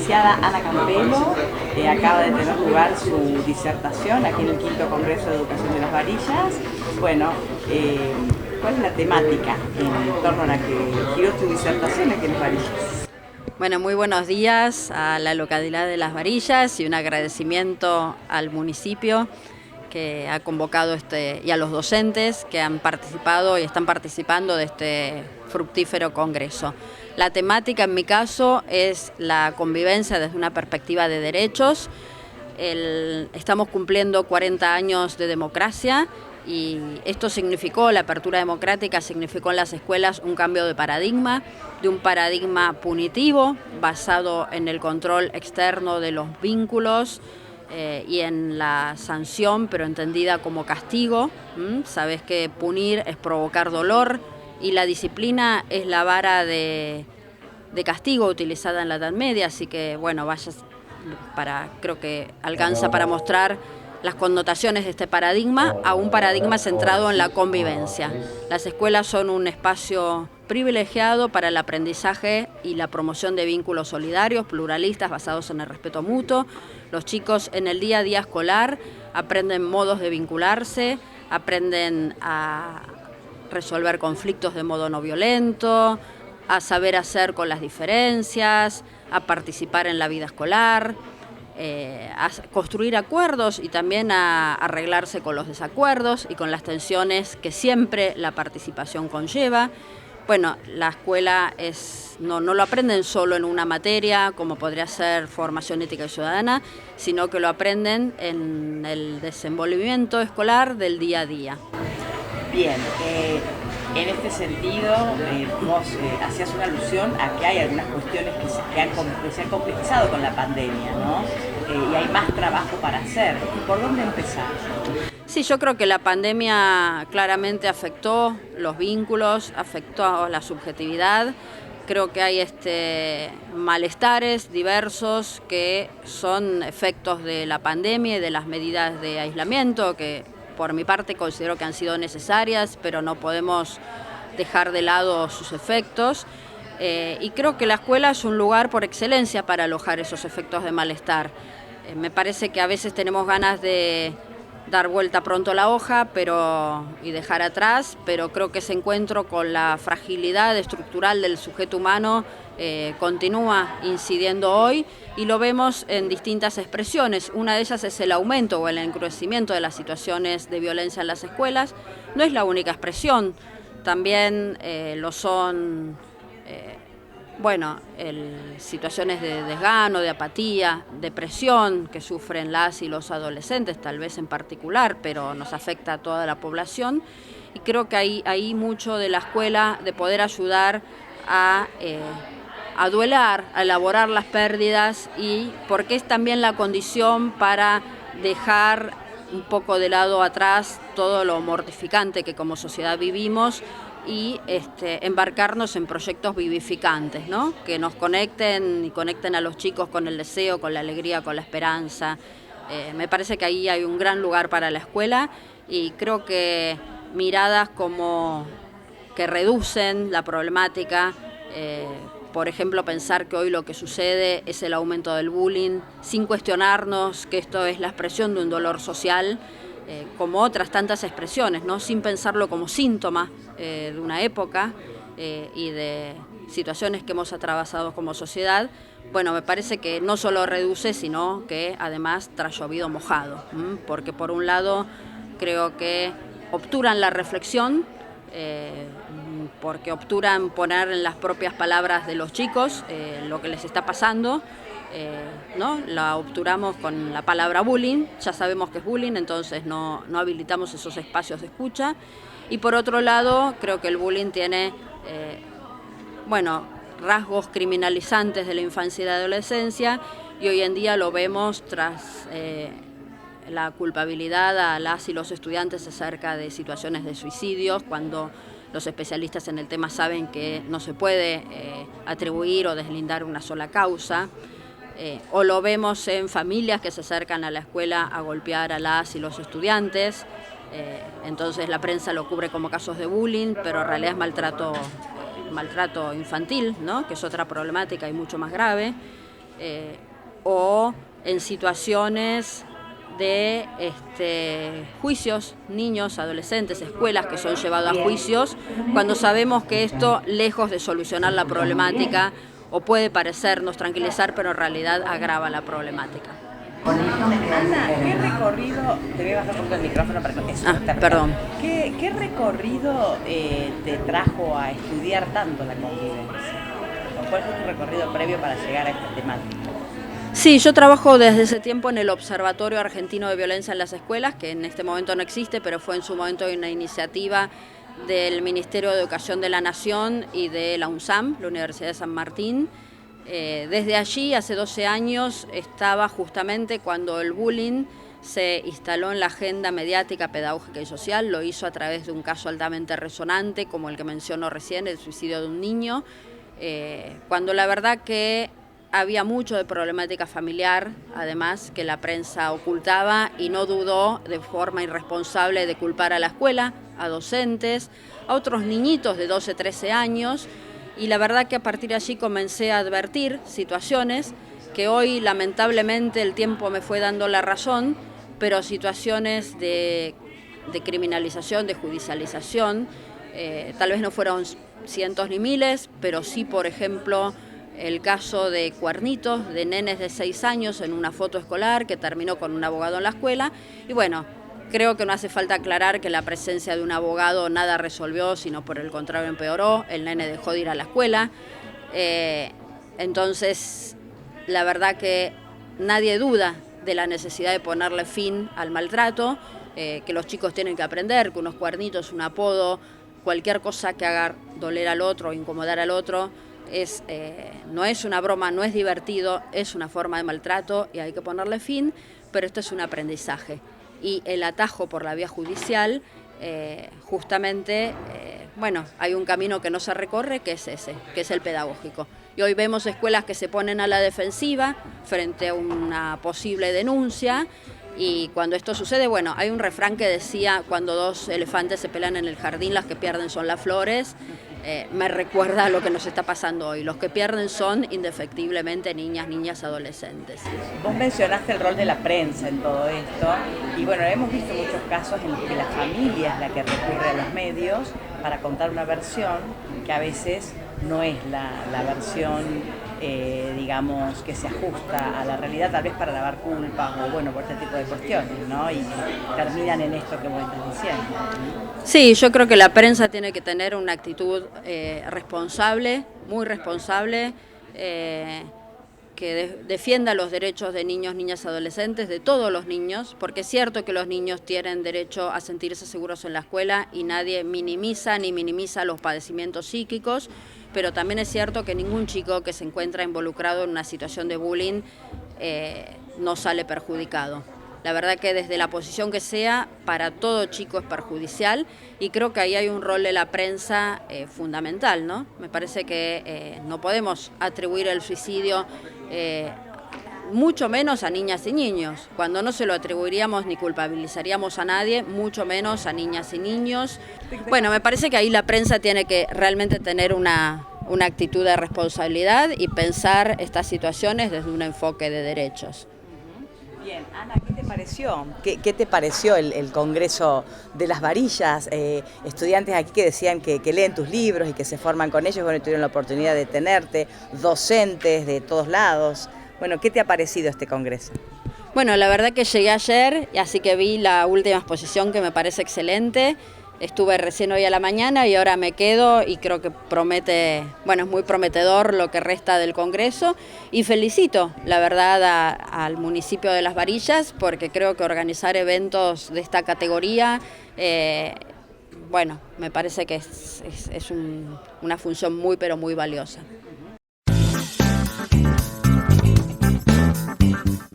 licenciada Ana Campelo acaba de tener lugar su disertación aquí en el quinto Congreso de Educación de las Varillas. Bueno, ¿cuál es la temática en torno a la que giró tu disertación aquí en las Varillas? Bueno, muy buenos días a la localidad de Las Varillas y un agradecimiento al municipio que ha convocado y a los docentes que han participado y están participando de este fructífero congreso. La temática en mi caso es la convivencia desde una perspectiva de derechos. Estamos cumpliendo 40 años de democracia y esto significó, la apertura democrática significó en las escuelas un cambio de un paradigma punitivo basado en el control externo de los vínculos y en la sanción, pero entendida como castigo. Sabes que punir es provocar dolor y la disciplina es la vara de castigo utilizada en la Edad Media, así que bueno, creo que alcanza para mostrar las connotaciones de este paradigma a un paradigma centrado en la convivencia. Las escuelas son un espacio privilegiado para el aprendizaje y la promoción de vínculos solidarios, pluralistas, basados en el respeto mutuo. Los chicos en el día a día escolar aprenden modos de vincularse, aprenden a resolver conflictos de modo no violento, a saber hacer con las diferencias, a participar en la vida escolar, a construir acuerdos y también a arreglarse con los desacuerdos y con las tensiones que siempre la participación conlleva. Bueno, la escuela no lo aprenden solo en una materia, como podría ser formación ética y ciudadana, sino que lo aprenden en el desenvolvimiento escolar del día a día. Bien, en este sentido, vos hacías una alusión a que hay algunas cuestiones que se han complejizado con la pandemia, ¿no? Y hay más trabajo para hacer. ¿Por dónde empezar? Sí, yo creo que la pandemia claramente afectó los vínculos, afectó la subjetividad. Creo que hay malestares diversos que son efectos de la pandemia y de las medidas de aislamiento, que por mi parte considero que han sido necesarias, pero no podemos dejar de lado sus efectos. Y creo que la escuela es un lugar por excelencia para alojar esos efectos de malestar. Me parece que a veces tenemos ganas de dar vuelta pronto a la hoja y dejar atrás, pero creo que ese encuentro con la fragilidad estructural del sujeto humano continúa incidiendo hoy y lo vemos en distintas expresiones. Una de ellas es el aumento o el encrudecimiento de las situaciones de violencia en las escuelas. No es la única expresión, también lo son situaciones de desgano, de apatía, depresión que sufren las y los adolescentes, tal vez en particular, pero nos afecta a toda la población. Y creo que hay mucho de la escuela de poder ayudar a duelar, a elaborar las pérdidas, y porque es también la condición para dejar un poco de lado atrás todo lo mortificante que como sociedad vivimos y embarcarnos en proyectos vivificantes, ¿no? Que nos conecten a los chicos con el deseo, con la alegría, con la esperanza. Me parece que ahí hay un gran lugar para la escuela y creo que miradas como que reducen la problemática, por ejemplo, pensar que hoy lo que sucede es el aumento del bullying, sin cuestionarnos que esto es la expresión de un dolor social, como otras tantas expresiones, ¿no? Sin pensarlo como síntoma de una época y de situaciones que hemos atravesado como sociedad. Bueno, me parece que no solo reduce, sino que además trae llovido mojado, porque por un lado creo que obturan la reflexión, porque obturan poner en las propias palabras de los chicos lo que les está pasando, ¿no? La obturamos con la palabra bullying, ya sabemos que es bullying, entonces no habilitamos esos espacios de escucha. Y por otro lado, creo que el bullying tiene rasgos criminalizantes de la infancia y la adolescencia, y hoy en día lo vemos tras la culpabilidad a las y los estudiantes acerca de situaciones de suicidios, cuando los especialistas en el tema saben que no se puede atribuir o deslindar una sola causa. O lo vemos en familias que se acercan a la escuela a golpear a las y los estudiantes. Entonces la prensa lo cubre como casos de bullying, pero en realidad es maltrato infantil, ¿no? Que es otra problemática y mucho más grave. o en situaciones de juicios, niños, adolescentes, escuelas que son llevados a juicios, cuando sabemos que esto, lejos de solucionar la problemática, o puede parecernos tranquilizar, pero en realidad agrava la problemática. Ana, ¿qué recorrido, te voy a bajar un poco el micrófono para que perdón. ¿Qué recorrido te trajo a estudiar tanto la convivencia? ¿Cuál fue tu recorrido previo para llegar a esta temática? Sí, yo trabajo desde ese tiempo en el Observatorio Argentino de Violencia en las Escuelas, que en este momento no existe, pero fue en su momento una iniciativa del Ministerio de Educación de la Nación y de la UNSAM, la Universidad de San Martín. Desde allí, hace 12 años, estaba justamente cuando el bullying se instaló en la agenda mediática, pedagógica y social. Lo hizo a través de un caso altamente resonante, como el que mencionó recién, el suicidio de un niño, cuando la verdad que había mucho de problemática familiar, además, que la prensa ocultaba, y no dudó de forma irresponsable de culpar a la escuela, a docentes, a otros niñitos de 12, 13 años, y la verdad que a partir de allí comencé a advertir situaciones que hoy lamentablemente el tiempo me fue dando la razón, pero situaciones de criminalización, de judicialización, tal vez no fueron cientos ni miles, pero sí, por ejemplo, el caso de cuernitos de nenes de 6 años en una foto escolar que terminó con un abogado en la escuela. Y bueno, creo que no hace falta aclarar que la presencia de un abogado nada resolvió, sino por el contrario empeoró. El nene dejó de ir a la escuela. Entonces, la verdad que nadie duda de la necesidad de ponerle fin al maltrato, que los chicos tienen que aprender que unos cuernitos, un apodo, cualquier cosa que haga doler al otro o incomodar al otro, no es una broma, no es divertido, es una forma de maltrato y hay que ponerle fin, pero esto es un aprendizaje. Y el atajo por la vía judicial, justamente, hay un camino que no se recorre, que es ese, que es el pedagógico. Y hoy vemos escuelas que se ponen a la defensiva frente a una posible denuncia, y cuando esto sucede, hay un refrán que decía: cuando dos elefantes se pelean en el jardín, las que pierden son las flores. Me recuerda a lo que nos está pasando hoy. Los que pierden son indefectiblemente niñas, adolescentes. Vos mencionaste el rol de la prensa en todo esto, y hemos visto muchos casos en los que la familia es la que recurre a los medios para contar una versión que a veces no es la versión que se ajusta a la realidad, tal vez para lavar culpas o por este tipo de cuestiones, ¿no? Y terminan en esto que vos estás diciendo. Sí, yo creo que la prensa tiene que tener una actitud responsable, muy responsable, que defienda los derechos de niños, niñas, adolescentes, de todos los niños, porque es cierto que los niños tienen derecho a sentirse seguros en la escuela y nadie minimiza los padecimientos psíquicos, pero también es cierto que ningún chico que se encuentra involucrado en una situación de bullying no sale perjudicado. La verdad que desde la posición que sea, para todo chico es perjudicial, y creo que ahí hay un rol de la prensa fundamental, ¿no? Me parece que no podemos atribuir el suicidio mucho menos a niñas y niños, cuando no se lo atribuiríamos ni culpabilizaríamos a nadie, mucho menos a niñas y niños. Me parece que ahí la prensa tiene que realmente tener una actitud de responsabilidad y pensar estas situaciones desde un enfoque de derechos. Bien, Ana, ¿qué te pareció? ¿Qué te pareció el Congreso de las Varillas? Estudiantes aquí que decían que leen tus libros y que se forman con ellos, tuvieron la oportunidad de tenerte, docentes de todos lados. ¿Qué te ha parecido este Congreso? La verdad que llegué ayer, así que vi la última exposición, que me parece excelente. Estuve recién hoy a la mañana y ahora me quedo, y creo que promete, es muy prometedor lo que resta del Congreso, y felicito, la verdad, al municipio de Las Varillas, porque creo que organizar eventos de esta categoría, me parece que es una función muy, pero muy valiosa.